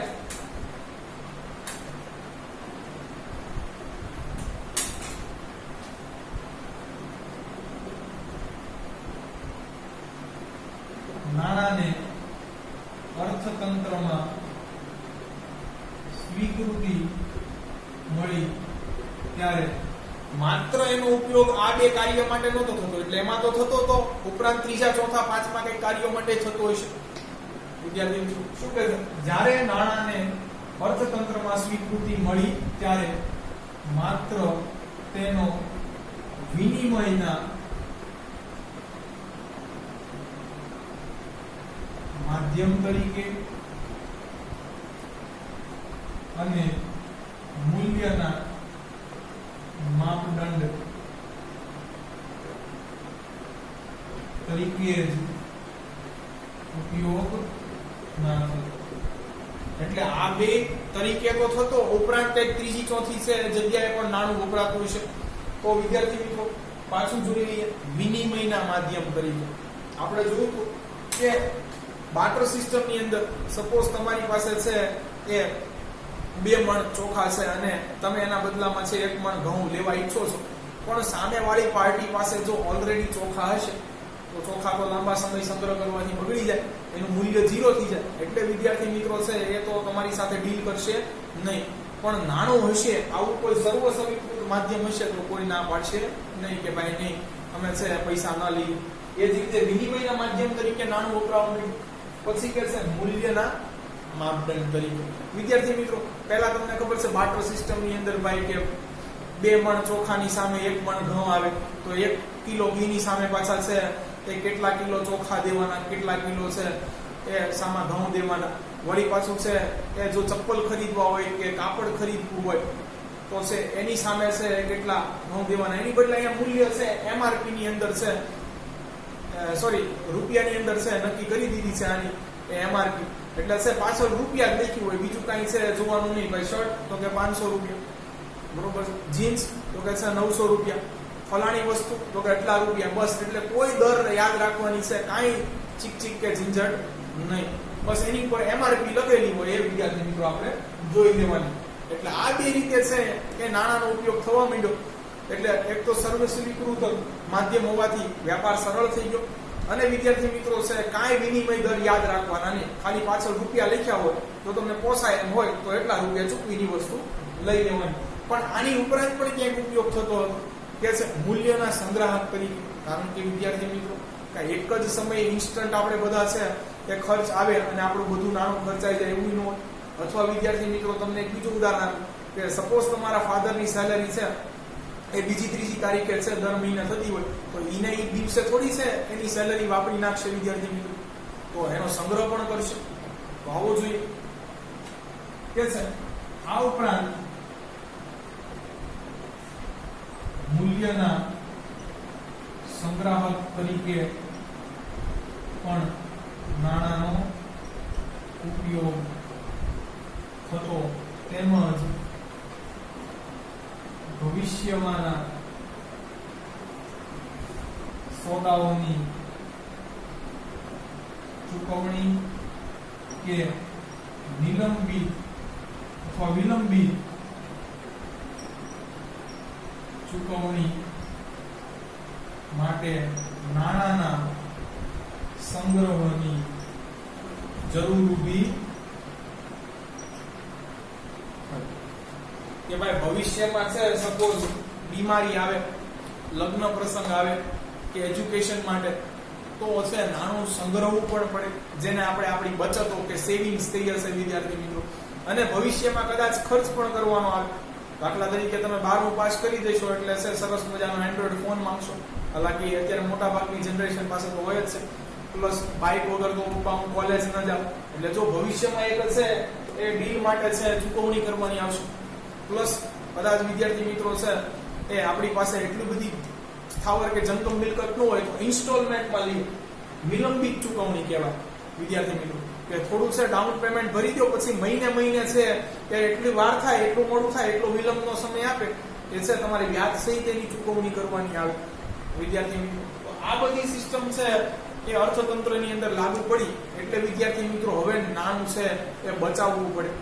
નાણાને અર્થતંત્રમાં સ્વીકૃતિ મળી ત્યારે માત્ર એનો ઉપયોગ આ બે કાર્ય માટે નહોતો થતો, એટલે એમાં તો થતો તો ઉપરાંત ત્રીજા ચોથા પાંચમા કઈ કાર્યો માટે થતો હશે. વિદ્યાર્થી મિત્રો શું કહે છે? જ્યારે નાણાને અર્થતંત્રમાં સ્વીકૃતિ મળી ત્યારે માત્ર તેનો વિનિમયના માધ્યમ તરીકે અને મૂલ્યના માપદંડ તરીકે જ ઉપયોગ ના થતો. એટલે આ બે તરીકે તો થતો, ઉપરાંત એક ત્રીજી ચોથી છે જગ્યાએ પણ નાણું વપરાતું હશે. તો વિદ્યાર્થી મિત્રો પાછું જોઈ લઈએ, વિનિમયના માધ્યમ તરીકે આપણે જોયું કે બાર્ટર સિસ્ટમ ની અંદર સપોઝ તમારી પાસે છે એ 2 મણ ચોખા છે અને તમે એના બદલામાં છે 1 મણ ઘઉં લેવા ઈચ્છો છો, પણ સામેવાળી પાર્ટી પાસે જો ઓલરેડી ચોખા હશે તો ચોખા તો લાંબા સમય સંગ્રહ કરવાથી બગડી જાય, એનું મૂલ્ય 0 થઈ જાય. એટલે વિદ્યાર્થી મિત્રો છે એ તો તમારી સાથે ડીલ કરશે નહીં. પણ નાણું હશે, આવું કોઈ સર્વસ્વીકૃત માધ્યમ હશે તો કોઈ ના પાડશે નહીં કે ભાઈ નહીં અમે છે પૈસા ના લઈએ. એ જ રીતે વિનિમયના માધ્યમ તરીકે નાણું વપરાવા મળ્યું. પછી કે છે મૂલ્યના માપદંડ તરીકે. વિદ્યાર્થી મિત્રો પહેલા તમને ખબર છે બાર્ટર સિસ્ટમ ની અંદર ભાઈ કે 2 મણ ચોખાની સામે 1 મણ ઘઉં આવે તો 1 કિલો ઘીની સામે પાછા છે એ કેટલા કિલો ચોખા દેવાના, કેટલા કિલો છે એ સામા ઘઉં દેવાના. વળી પાછું છે એ જો ચપ્પલ ખરીદવા હોય કે કાપડ ખરીદવું હોય તો છે એની સામે છે કેટલા ઘઉં દેવાના. એની બદલે અહીંયા મૂલ્ય છે એમઆરપી ની અંદર છે રૂપિયાની અંદર છે નક્કી કરી દીધી છે આની એમઆરપી. એટલે છે પાછળ રૂપિયા જ લખ્યું હોય, બીજું કઈ છે જોવાનું નહીં. ભાઈ શર્ટ તો કે 500 રૂપિયા, બરોબર. જીન્સ તો કે છે 900 રૂપિયા, ફલાણી વસ્તુ તો કે એટલા રૂપિયા, બસ. એટલે કોઈ દર યાદ રાખવાની છે કાંઈ ચીક કે ઝંઝટ નહીં. બસ એની ઉપર એમઆરપી લખેલી હોય એ વિદ્યાર્થી મિત્રો આપણે જોઈ લેવાની. એટલે આ બે રીતે છે કે નાણાંનો ઉપયોગ થવા માંડ્યો. એટલે એક તો સર્વસ્વીકૃત માધ્યમ હોવાથી વ્યાપાર સરળ થઈ ગયો, અને વિદ્યાર્થી મિત્રો છે કાંઈ વિનિમય દર યાદ રાખવાના નહીં. ખાલી પાછળ રૂપિયા લખ્યા હોય તો તમને પોસાય એમ હોય તો એટલા રૂપિયા ચૂકવીની વસ્તુ લઈ લેવાની. પણ આની ઉપરાંત પણ ક્યાંક ઉપયોગ થતો હતો કે છે મૂલ્યના સંગ્રાહક તરીકે. કારણ કે વિદ્યાર્થી મિત્રો એક જ સમયે ઇન્સ્ટન્ટ આપણે બધા છે કે ખર્ચ આવે અને આપણું બધું નાણું ખર્ચાઈ જાય એવું ન હોય. અથવા વિદ્યાર્થી મિત્રો તમને એક બીજું ઉદાહરણ આપું કે સપોઝ તમારા ફાધરની સેલરી છે એ બીજી ત્રીજી તારીખે છે દર મહિને થતી હોય તો એને એ દિવસે થોડી છે એની સેલરી વાપરી નાખશે વિદ્યાર્થી મિત્રો, તો એનો સંગ્રહ પણ કરશે. તો આવો જોઈએ કે છે. આ ઉપરાંત મૂલ્યના સંગ્રાહક તરીકે પણ નાણાંનો ઉપયોગ થતો, તેમજ ભવિષ્યમાંના સોદાઓની ચૂકવણી કે નિલંબિત અથવા વિલંબિત ચૂકવણી માટે નાણાંના સંગ્રહની જરૂર ઊભી કે ભાઈ ભવિષ્યમાં છે સપોઝ બીમારી આવે, લગ્ન પ્રસંગ આવે કે એજ્યુકેશન માટે તો છે નાણું સંગ્રહવું પણ પડે, જેને આપણે આપણી બચતો કે સેવિંગ્સ થઈ જશે વિદ્યાર્થી મિત્રો. અને ભવિષ્યમાં કદાચ ખર્ચ પણ કરવાનો આવે. દાખલા તરીકે તમે 12મું પાસ કરી દેશો એટલે છે સરસ મજાનો એન્ડ્રોઈડ ફોન માંગશો. હાલાકી અત્યારે મોટા ભાગની જનરેશન પાસે તો હોય જ છે. પ્લસ બાઇક વગર તો પપ્પા હું કોલેજ ન જાઉં. એટલે જો ભવિષ્યમાં એક છે એ ડીલ માટે છે ચૂકવણી કરવાની આવશે. પ્લસ કદાચ વિદ્યાર્થી મિત્રો છે એ આપણી પાસે એટલી બધી સ્થાવર કે જંગમ મિલકત ન હોય તો ઇન્સ્ટોલમેન્ટમાં લઈએ, વિલંબિત ચૂકવણી કહેવાય વિદ્યાર્થી મિત્રો. કે થોડું છે ડાઉન પેમેન્ટ ભરી દો, પછી મહિને છે કે એટલી વાર થાય, એટલું મોડું થાય, એટલો વિલંબનો સમય આપે એ છે તમારે વ્યાજ સહિત એની ચૂકવણી કરવાની આવે વિદ્યાર્થી મિત્રો. તો આ બધી સિસ્ટમ છે એ અર્થતંત્રની અંદર લાગુ પડી. એટલે વિદ્યાર્થી મિત્રો હવે નાણું છે એ બચાવવું પડે.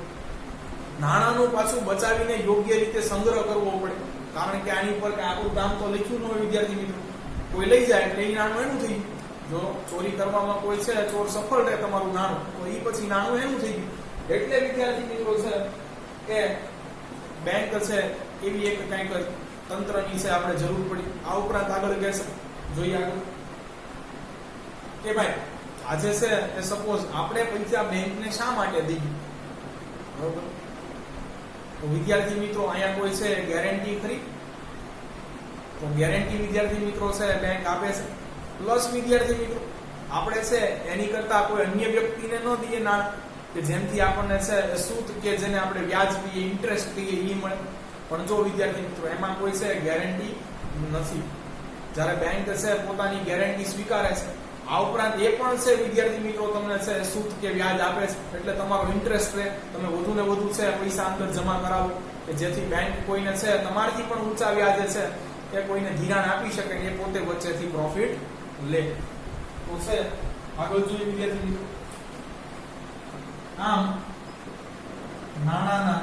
નાણાંનું પાછું બચાવીને યોગ્ય રીતે સંગ્રહ કરવો પડે. કારણ કે આની ઉપર આપણું દામ તો લખ્યું ન હોય વિદ્યાર્થી મિત્રો. કોઈ લઈ જાય એટલે એ નાણું એનું થઈ ગયું. જો ચોરી કરવામાં કોઈ છે ચોર સફળ રહે તમારું નાણું, તો એ પછી નાણું એનું થઈ ગયું. એટલે વિદ્યાર્થી મિત્રો છે કે બેંક છે એવી એક કંઈક તંત્રની છે આપણે જરૂર પડી. આ ઉપરાંત આગળ કહેશે, જોઈએ આગળ કે ભાઈ આજે છે એ સપોઝ આપણે પૈસા બેંકને શા માટે દઈએ, બરોબર? તો વિદ્યાર્થી મિત્રો અહીંયા કોઈ છે ગેરંટી ખરી? તો ગેરંટી વિદ્યાર્થી મિત્રો છે બેંક આપે છે. પ્લસ વિદ્યાર્થી મિત્રો આપણે છે એની કરતા કોઈ અન્ય વ્યક્તિને ન દઈએ નાણાં કે જેમથી આપણને છે સૂદ કે જેને આપણે વ્યાજ કહીએ, ઇન્ટરેસ્ટ કહીએ એ મળે. પણ જો વિદ્યાર્થી મિત્રો એમાં કોઈ છે ગેરંટી નથી. જ્યારે બેંક છે પોતાની ગેરંટી સ્વીકારે છે, આ ઉપરાંત એ પણ છે વિદ્યાર્થી મિત્રો તમને છે સૂદ કે વ્યાજ આપે છે, એટલે તમારો ઇન્ટરેસ્ટ રહે, તમે વધુ ને વધુ છે પૈસા અંદર જમા કરાવો કે જેથી બેંક કોઈને છે તમારથી પણ ઊંચા વ્યાજે છે એ કોઈને ધિરાણ આપી શકે ને એ પોતે વચ્ચેથી પ્રોફિટ લે. તો છે આગળ જોઈએ વિદ્યાર્થી મિત્રો. આમ નાણાંના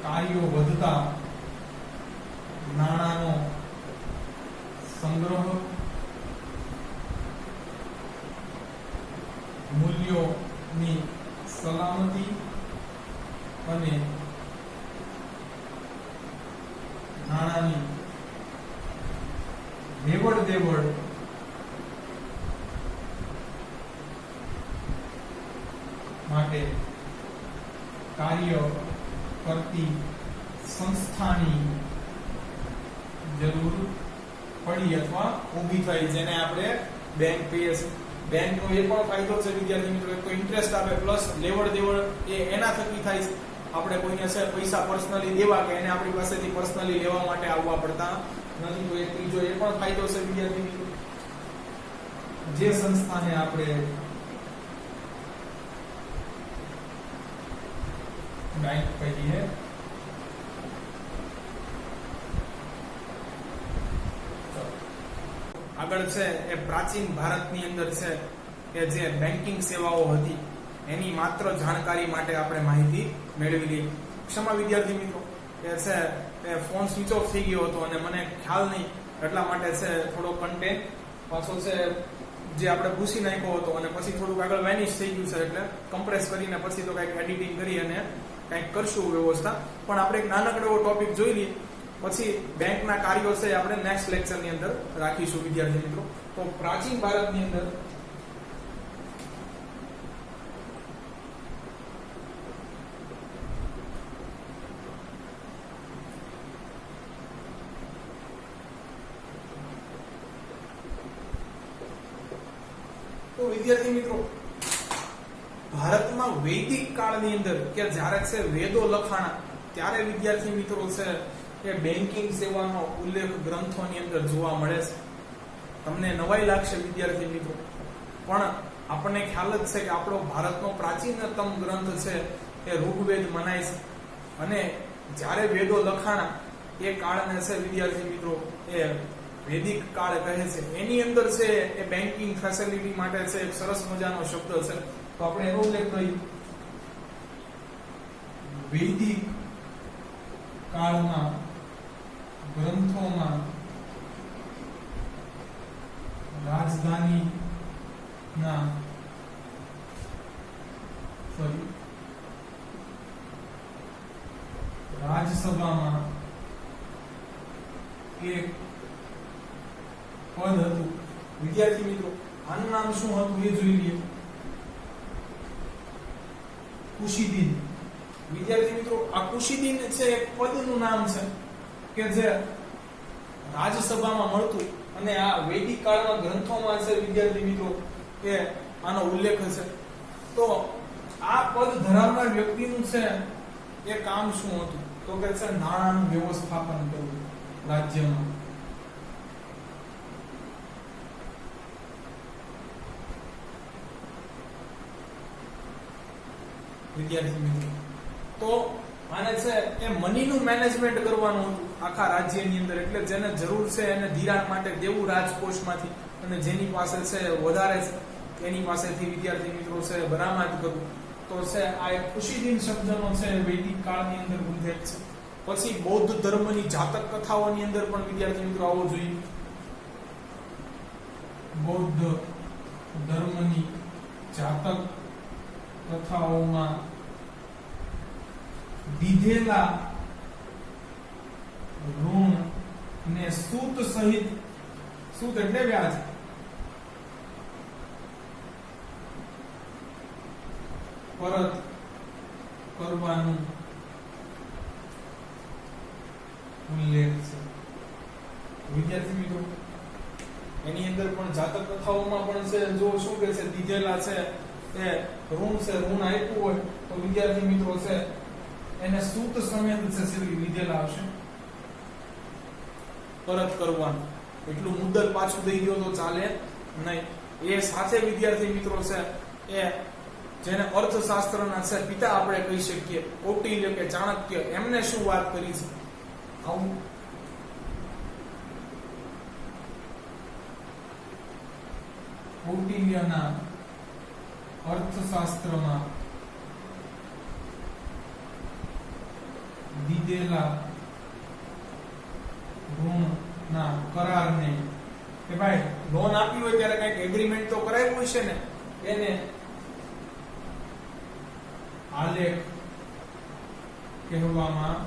કાર્યો વધતા નાણાંનો સંગ્રહ, મૂલ્યોની સલામતી અને નાણાંની લેવડ દેવડ માટે કાર્ય કરતી સંસ્થાની જરૂર પડી અથવા ઊભી થઈ, જેને આપણે બેંક કહીએ છીએ. બેંકનો એ પણ ફાયદો છે વિદ્યાર્થી મિત્રો, એક તો ઇન્ટરેસ્ટ આપે, પ્લસ લેવડ દેવડ એ એના થકી થાય છે. આપણે કોઈને છે પૈસા પર્સનલી દેવા કે એને આપણી પાસેથી પર્સનલી લેવા માટે આવવા પડતા નથી. તો એક ત્રીજો એ પણ ફાયદો છે વિદ્યાર્થી મિત્રો. જે સંસ્થાને આપણે બેંક કહીએ આગળ છે એ પ્રાચીન ભારતની અંદર છે કે જે બેન્કિંગ સેવાઓ હતી એની માત્ર જાણકારી માટે આપણે માહિતી મેળવી લઈએ. ક્ષમા વિદ્યાર્થી મિત્રો કે છે એ ફોન સ્વિચ ઓફ થઈ ગયો હતો અને મને ખ્યાલ નહીં, એટલા માટે છે થોડો કન્ટેન્ટ પાછો છે જે આપણે પૂછી નાખ્યો હતો અને પછી થોડુંક આગળ વેનિશ થઈ ગયું છે, એટલે કમ્પ્રેસ કરીને પછી તો કંઈક એડિટિંગ કરી અને કંઈક કરશું વ્યવસ્થા. પણ આપણે એક નાનકડો એવો ટોપિક જોઈ લઈએ, પછી બેંકના કાર્યો છે આપણે નેક્સ્ટ લેક્ચરની અંદર રાખીશું વિદ્યાર્થી મિત્રો. તો પ્રાચીન ભારતની અંદર તો વિદ્યાર્થી મિત્રો ભારતમાં વૈદિક કાળની અંદર કે જ્યારે છે વેદો લખાણા ત્યારે વિદ્યાર્થી મિત્રો છે કે બેન્કિંગ સેવાનો ઉલ્લેખ ગ્રંથોની અંદર જોવા મળે છે. તમને નવાઈ લાગશે વિદ્યાર્થી મિત્રો, પણ આપણને ખ્યાલ જ છે કે આપણો ભારતનો પ્રાચીનતમ ગ્રંથ છે એ ઋગ્વેદ મનાય છે. અને જ્યારે વેદો લખાણા એ કાળને છે વિદ્યાર્થી મિત્રો એ વૈદિક કાળ કહે છે. એની અંદર છે એ બેન્કિંગ ફેસિલિટી માટે છે એક સરસ મજાનો શબ્દ છે, તો આપણે એનો ઉલ્લેખ કરીએ. વૈદિક કાળમાં ગ્રંથોમાં રાજધાનીના રાજસભામાં એક પદ હતું. વિદ્યાર્થી મિત્રો આનું નામ શું હતું એ જોઈ લઈએ. કુશીદીન. વિદ્યાર્થી મિત્રો આ કુશીદીન છે એક પદનું નામ છે કે જે રાજસભામાં મળતું અને આ વૈદિક કાળના ગ્રંથોમાં છે વિદ્યાર્થી મિત્રો કે આનો ઉલ્લેખ છે. તો આ પદ ધરાવનાર વ્યક્તિનું છે એ કામ શું હતું? તો કે છે નાણાંનું વ્યવસ્થાપન કરવું રાજ્યમાં. વિદ્યાર્થી મિત્રો તો આને છે એ મનીનું મેનેજમેન્ટ કરવાનું હતું આખા રાજ્યની અંદર. એટલે જેને જરૂર છે એને ધિરાણ માટે દેવું રાજકોષમાંથી, અને જેની પાસે છે વધારે છે એની પાસેથી વિદ્યાર્થી મિત્રો છે બરામદ કરવું. તો છે આ એક કુશીદીન શબ્દનો છે વૈદિક કાળની અંદર ઉલ્લેખ છે. પછી બૌદ્ધ ધર્મની જાતક કથાઓની અંદર પણ વિદ્યાર્થી મિત્રો આવો જોઈએ. બૌદ્ધ ધર્મની જાતક પ્રથાઓમાં દીધેલા ઋણ ને સૂત સહિત, સૂત એટલે વ્યાજ, પરત કરવાનું ઉલ્લેખ છે. વિદ્યાર્થી મિત્રો, એની અંદર પણ જાતક કથાઓમાં પણ છે, જો શું કે છે, દીધેલા છે એ ઋણ છે, ઋણ આપ્યું હોય તો વિદ્યાર્થી મિત્રો છે એને સૂત સમેત છે સીધી લીધેલા આવશે, પરત કરવાનું. એટલું મુદ્દલ પાછું દઈ દો તો ચાલે નહીં. એ સાથે વિદ્યાર્થી મિત્રો છે એ જેને અર્થશાસ્ત્રના છે પિતા આપણે કહી શકીએ, કૌટિલ્ય કે ચાણક્ય, એમને શું વાત કરી છે, આવું કૌટિલ્યના અર્થશાસ્ત્રમાં દીધેલા ઋણના કરારને, કે ભાઈ લોન આપી હોય ત્યારે કંઈક એગ્રીમેન્ટ તો કરાયું હોય છે ને, એને આલેખ કહેવામાં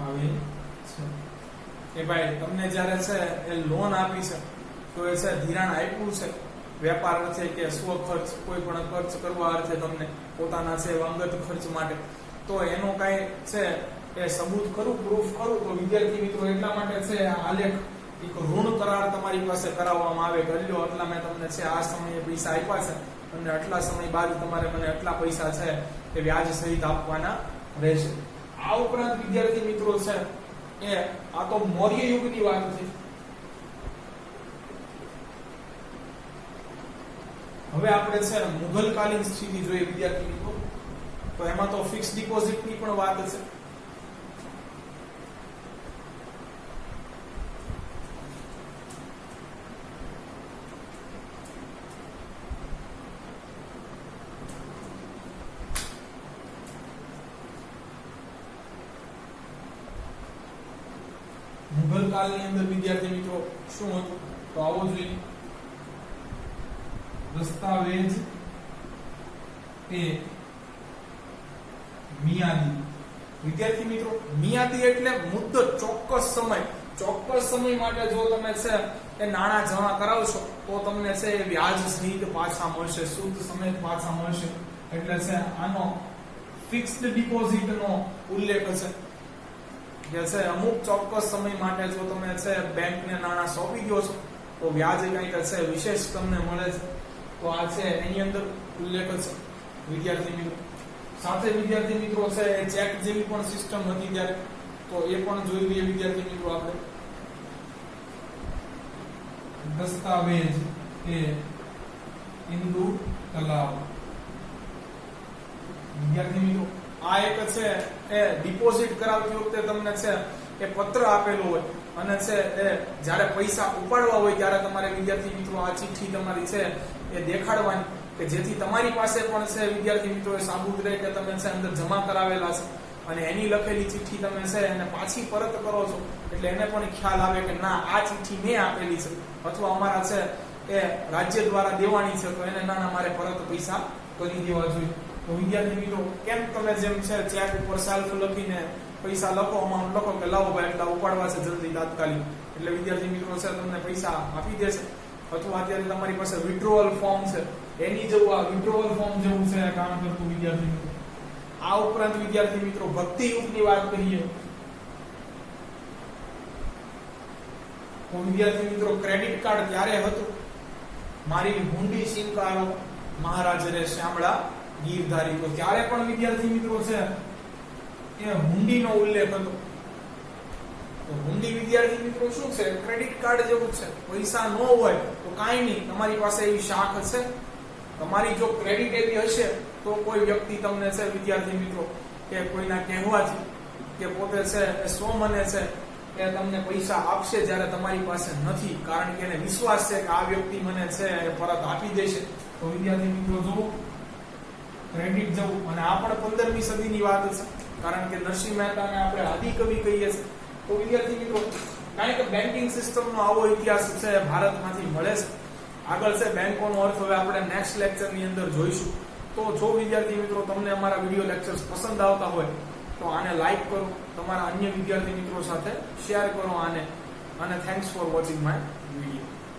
આવે છે. કે ભાઈ તમને જ્યારે છે એ લોન આપી છે તો એ છે ધિરાણ આપ્યું છે વેપાર અર્થે કે સ્વ ખર્ચ, કોઈ પણ ખર્ચ કરવા અર્થે, તમને પોતાના છે અંગત ખર્ચ માટે, તો એનો કઈ છે એ સબૂત ખરું, પ્રૂફ ખરું, તો વિદ્યાર્થી મિત્રો એટલા માટે છે આલેખ એક ઋણ કરાર તમારી પાસે કરાવવામાં આવે કે લ્યો આટલા મેં તમને છે આ સમયે પૈસા આપ્યા છે અને આટલા સમય બાદ તમારે મને આટલા પૈસા છે એ વ્યાજ સહિત આપવાના રહેશે. આ ઉપરાંત વિદ્યાર્થી મિત્રો છે એ આ તો મૌર્ય યુગની વાત છે. હવે આપણે છે મુઘલકાલીન સ્થિતિ જોઈએ વિદ્યાર્થી મિત્રો, તો એમાં તો ફિક્સ ડિપોઝિટની પણ વાત છે. મુઘલ કાળની અંદર વિદ્યાર્થી મિત્રો શું હતું, તો આવો જોઈએ દસ્તાવેજ એ મિયાદી. વિદ્યાર્થી મિત્રો મિયાદી એટલે મુદ્દત, ચોક્કસ સમય માટે જો તમે છે એ નાણાં જમા કરાવશો તો તમને છે એ વ્યાજ સહિત પાછા મળશે, શુદ્ધ સમેત પાછા મળશે. એટલે છે આનો ફિક્સ્ડ ડિપોઝિટ નો ઉલ્લેખ છે કે છે અમુક ચોક્કસ સમય માટે જો તમે છે બેંકને નાણાં સોંપી દો છો તો વ્યાજ કંઈક છે વિશેષ તમને મળે છે. તો આ છે એની અંદર ઉલ્લેખ છે વિદ્યાર્થી મિત્રો. સાથે વિદ્યાર્થી મિત્રો છે એ ચેક જેવી પણ સિસ્ટમ હતી ત્યારે, તો એ પણ જોઈ લઈએ વિદ્યાર્થી મિત્રો આપણે. દસ્તાવેજ એ ઇન્દુ તલાવ. વિદ્યાર્થી મિત્રો આ એક છે એ ડિપોઝિટ કરાવતી વખતે તમને છે એ પત્ર આપેલો હોય અને છે એ જ્યારે પૈસા ઉપાડવા હોય ત્યારે તમારે વિદ્યાર્થી મિત્રો આ ચિઠ્ઠી તમારી છે એ દેખાડવાની, કે જેથી તમારી પાસે પણ છે વિદ્યાર્થી મિત્રો એ સાબુત રહે કે તમે છે અંદર જમા કરાવેલા છે, અને એની લખેલી ચિઠ્ઠી તમે છે એને પાછી પરત કરો છો એટલે એને પણ ખ્યાલ આવે કે ના આ ચિઠ્ઠી મેં આપેલી છે અથવા અમારા છે એ રાજ્ય દ્વારા દેવાની છે, તો એને ના મારે પરત પૈસા કરી દેવા જોઈએ. તો વિદ્યાર્થી મિત્રો કેમ તમે જેમ છે ચેક ઉપર સેલ્ફ લખીને પૈસા લખો, અમાઉન્ટ લખો કે લાવો ભાઈ એટલા ઉપાડવા છે જલ્દી તાત્કાલિક, એટલે વિદ્યાર્થી મિત્રો છે તમને પૈસા આપી દેશે. અથવા અત્યારે તમારી પાસે વિડ્રોવલ ફોર્મ છે, એની જેવું આ વિડ્રોવલ ફોર્મ જેવું છે કામ કરતું વિદ્યાર્થી મિત્રો. આ ઉપરાંત વિદ્યાર્થી મિત્રો ભક્તિ યુગની વાત કરીએ તો વિદ્યાર્થી મિત્રો ક્રેડિટ કાર્ડ ત્યારે હતું, મારી હુંડી સિંકારો મહારાજ રે શ્યામળા ગીરધારી, તો ત્યારે પણ વિદ્યાર્થી મિત્રો છે એ હુંડીનો ઉલ્લેખ હતો. તો હુંડી વિદ્યાર્થી મિત્રો શું છે, ક્રેડિટ કાર્ડ જેવું છે. પૈસા ન હોય તો કાંઈ નહીં, તમારી પાસે એવી શાખ છે, તમારી જો ક્રેડિટ એવી હશે તો કોઈ વ્યક્તિ તમને છે વિદ્યાર્થી મિત્રો કે કોઈના કહેવાથી કે પોતે છે એ મને છે એ તમને પૈસા આપશે જ્યારે તમારી પાસે નથી, કારણ કે એને વિશ્વાસ છે કે આ વ્યક્તિ મને છે એ પરત આપી દેશે. તો વિદ્યાર્થી મિત્રો જો ક્રેડિટ જવું, અને આ પણ 15મી સદીની વાત છે, કારણ કે નરસિંહ મહેતાને આપણે આદિ કવિ કહીએ છીએ. તો વિદ્યાર્થી મિત્રો કારણ કે બેન્કિંગ સિસ્ટમનો આવો ઇતિહાસ છે ભારતમાંથી મળે છે. આગળ છે બેંકોનો અર્થ હવે આપણે નેક્સ્ટ લેક્ચરની અંદર જોઈશું. તો જો વિદ્યાર્થી મિત્રો તમને અમારા વિડીયો લેક્ચર્સ પસંદ આવતા હોય તો આને લાઈક કરો, તમારા અન્ય વિદ્યાર્થી મિત્રો સાથે શેર કરો આને, અને thanks for watching my video.